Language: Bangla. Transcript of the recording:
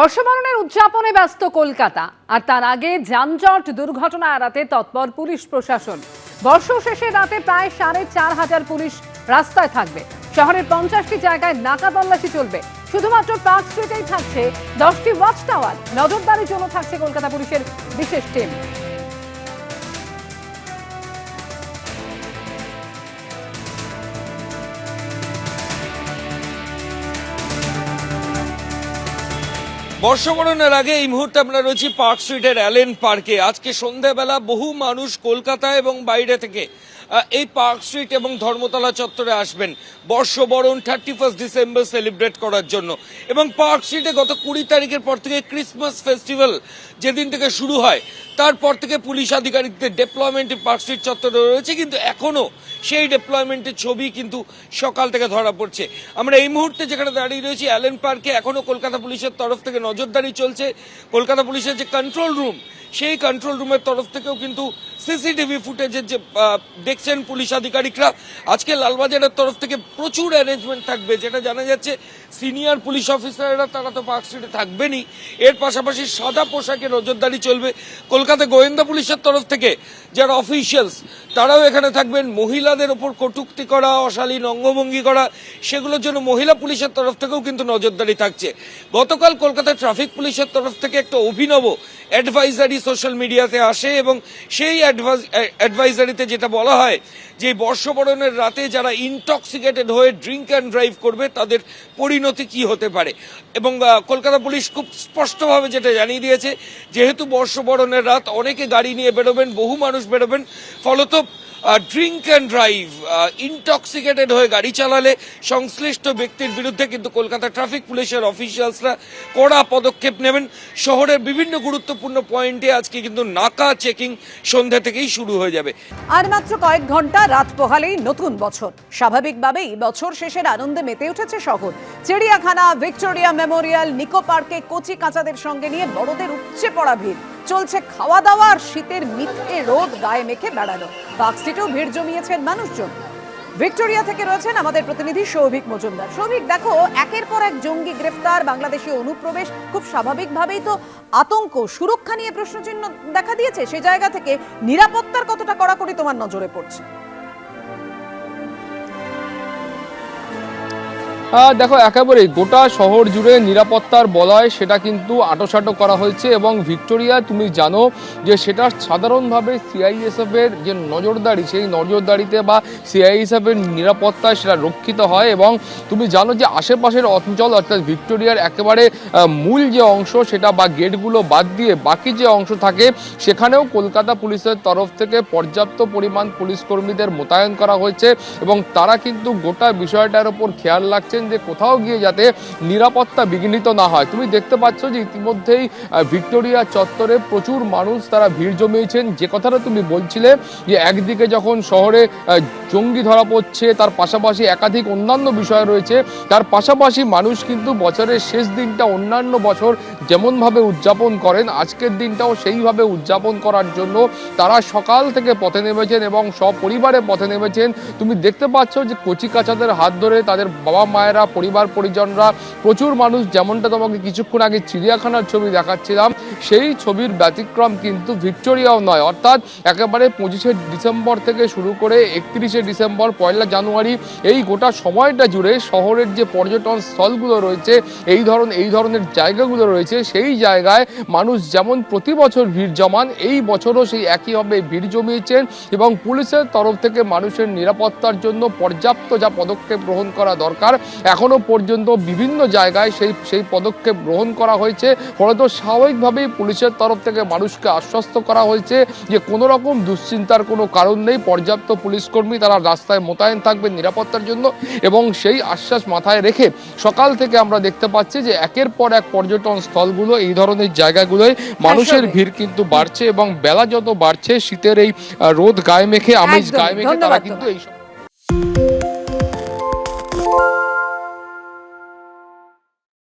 বর্ষবরণের উদযাপনে ব্যস্ত কলকাতা, আর তার আগে যানজট দুর্ঘটনা এড়াতে তৎপর পুলিশ প্রশাসন। বর্ষ শেষে রাতে প্রায় ৪,৫০০ পুলিশ রাস্তায় থাকবে। শহরের ৫০টি জায়গায় নাকা তল্লাশি চলবে। শুধুমাত্র পার্ক স্ট্রিটেই থাকছে 10টি ওয়াচ টাওয়ার। নজরদারির জন্য থাকছে কলকাতা পুলিশের বিশেষ টিম। বর্ষবরণের আগে এই মুহূর্তে আমরা রয়েছি পার্ক স্ট্রিটের অ্যালেন পার্কে। আজকে সন্ধ্যাবেলা বহু মানুষ কলকাতা এবং বাইরে থেকে এই পার্ক স্ট্রিট এবং ধর্মতলা চত্বরে আসবেন বর্ষবরণ 31 ডিসেম্বর সেলিব্রেট করার জন্য। এবং পার্ক স্ট্রিটে গত 20 তারিখের পর থেকে ক্রিসমাস ফেস্টিভ্যাল যেদিন থেকে শুরু হয় তারপর থেকে পুলিশ আধিকারিকদের ডেপ্লয়মেন্ট পার্ক স্ট্রিট চত্বরে রয়েছে, কিন্তু এখনো সেই ডেপ্লয়মেন্টের ছবি কিন্তু সকাল থেকে ধরা পড়ছে। আমরা এই মুহূর্তে যেখানে দাঁড়িয়ে রয়েছি অ্যালেন পার্কে, এখনো কলকাতা পুলিশের তরফ থেকে নজরদারি চলছে। কলকাতা পুলিশের যে কন্ট্রোল রুম, সেই কন্ট্রোল রুমের তরফ থেকেও কিন্তু সিসিটিভি ফুটেজের যে দেখছেন পুলিশ আধিকারিকরা। আজকে লালবাজারের তরফ থেকে প্রচুর অ্যারেঞ্জমেন্ট থাকবে, যেটা জানা যাচ্ছে সিনিয়র পুলিশ অফিসাররা তারা তো পার্ক স্ট্রিটে থাকবেনই, এর পাশাপাশি সাদা পোশাকে নজরদারি চলবে। কলকাতা গোয়েন্দা পুলিশের তরফ থেকে যারা অফিসিয়ালস তারাও এখানে থাকবেন। মহিলাদের ওপর কটূক্তি করা, অশালীন অঙ্গভঙ্গি করা, সেগুলোর জন্য মহিলা পুলিশের তরফ থেকেও কিন্তু নজরদারি থাকছে। গতকাল কলকাতা ট্রাফিক পুলিশের তরফ থেকে একটা অভিনব অ্যাডভাইজারি সোশ্যাল মিডিয়াতে আসে এবং সেই অ্যাডভাইজারিতে যেটা বলা হয় যে বর্ষবরণের রাতে যারা ইনটক্সিকেটেড হয়ে ড্রিঙ্ক অ্যান্ড ড্রাইভ করবে তাদের পরিণতি কি হতে পারে। এবং কলকাতা পুলিশ খুব স্পষ্টভাবে যেটা জানিয়ে দিয়েছে, যেহেতু বর্ষবরণের রাত অনেকে গাড়ি নিয়ে বেরোবেন, বহু মানুষ বেরোবেন, ফলত ড্রিঙ্ক অ্যান্ড ড্রাইভ, ইনটক্সিকেটেড হয়ে গাড়ি চালালে সংশ্লিষ্ট ব্যক্তির বিরুদ্ধে কিন্তু কলকাতা ট্রাফিক পুলিশের অফিসিয়ালসরা কড়া পদক্ষেপ নেবেন। শহরের বিভিন্ন গুরুত্বপূর্ণ পয়েন্টে আজকে কিন্তু নাকা চেকিং সন্ধ্যা থেকেই শুরু হয়ে যাবে। আর মাত্র কয়েক ঘন্টা রাত পোহালেই নতুন বছর। স্বাভাবিকভাবেই বছর শেষের আনন্দে মেতে উঠেছে শহর। চিড়িয়াখানা, ভিক্টোরিয়া মেমোরিয়াল, নিকো পার্কে কচি কাঁচাদের সঙ্গে নিয়ে বড়দের উপচে পড়া ভিড়। চলছে খাওয়া দাওয়া আর শীতের মিথ্যে রোদ গায়ে মেখে বেড়ানো। পার্ক স্ট্রিটেও ভিড় জমিয়েছেন মানুষজন। ভিক্টোরিয়া থেকে রয়েছেন আমাদের প্রতিনিধি সৌভিক মজুমদার। সৌভিক, দেখো, একের পর এক জঙ্গি গ্রেফতার, বাংলাদেশি অনুপ্রবেশ, খুব স্বাভাবিকভাবেই তো আতঙ্ক, সুরক্ষা নিয়ে প্রশ্নচিহ্ন দেখা দিয়েছে। সে জায়গা থেকে নিরাপত্তার কতটা কড়াকড়ি তোমার নজরে পড়ছে? দেখো, একেবারেই গোটা শহর জুড়ে নিরাপত্তার বলয় সেটা কিন্তু আঁটোসাঁটো করা হয়েছে। এবং ভিক্টোরিয়া তুমি জানো যে সেটা সাধারণভাবে সিআইএসএফ এর যে নজরদারি, সেই নজরদারিতে বা সিআইএসএফ এর নিরাপত্তায় সেটা রক্ষিত হয়। এবং তুমি জানো যে আশেপাশের অঞ্চল, অর্থাৎ ভিক্টোরিয়ার একেবারে মূল যে অংশ সেটা বা গেটগুলো বাদ দিয়ে বাকি যে অংশ থাকে সেখানেও কলকাতা পুলিশের তরফ থেকে পর্যাপ্ত পরিমাণ পুলিশ কর্মীদের মোতায়েন করা হয়েছে এবং তারা কিন্তু গোটা বিষয়টার উপর খেয়াল রাখছে যে কোথাও গিয়ে যাতে নিরাপত্তা বিঘ্নিত না হয়। তুমি দেখতে পাচ্ছ যে ইতিমধ্যেই ভিক্টোরিয়া চত্বরে প্রচুর মানুষ তারা ভিড় জমিয়েছেন। যে কথাটা তুমি বলছিলে যে একদিকে যখন শহরে জঙ্গি ধরা পড়ছে, তার পাশাপাশি একাধিক অন্যান্য বিষয় রয়েছে, তার পাশাপাশি মানুষ কিন্তু বছরের শেষ দিনটা অন্যান্য বছর যেমনভাবে উদযাপন করেন আজকের দিনটাও সেইভাবে উদযাপন করার জন্য তারা সকাল থেকে পথে নেমেছেন এবং সপরিবারে পথে নেমেছেন। তুমি দেখতে পাচ্ছ যে কচি কাচাদের হাত ধরে তাদের বাবা মায়েরা, পরিবার পরিজনরা, প্রচুর মানুষ, যেমনটা তোমাকে কিছুক্ষণ আগে চিড়িয়াখানার ছবি দেখাচ্ছিলাম সেই ছবির ব্যতিক্রম কিন্তু ভিক্টোরিয়াও নয়। অর্থাৎ একেবারে 25শে ডিসেম্বর থেকে শুরু করে 31শে ডিসেম্বর, 1লা জানুয়ারি, এই গোটা সময়টা জুড়ে শহরের যে পর্যটন স্থলগুলো রয়েছে, এই ধরনের জায়গাগুলো রয়েছে, সেই জায়গায় মানুষ যেমন প্রতি বছর ভিড় জমান, এই বছরও সেই একইভাবে ভিড় জমিয়েছেন। এবং পুলিশের তরফ থেকে মানুষের নিরাপত্তার জন্য পর্যাপ্ত যা পদক্ষেপ গ্রহণ করা দরকার এখনো পর্যন্ত বিভিন্ন জায়গায় সেই পদক্ষেপ গ্রহণ করা হয়েছে। ফলত স্বাভাবিকভাবেই পুলিশের তরফ থেকে মানুষকে আশ্বস্ত করা হয়েছে যে কোনো রকম দুশ্চিন্তার কোনো কারণ নেই, পর্যাপ্ত পুলিশ কর্মী তারা রাস্তায় মোতায়েন থাকবেন নিরাপত্তার জন্য। এবং সেই আশ্বাস মাথায় রেখে সকাল থেকে আমরা দেখতে পাচ্ছি যে একের পর এক পর্যটন স্থলগুলো, এই ধরনের জায়গাগুলোয় মানুষের ভিড় কিন্তু বাড়ছে এবং বেলা যত বাড়ছে শীতের এই রোদ গায়ে মেখে, আমেজ গায়ে মেখে তারা কিন্তু এই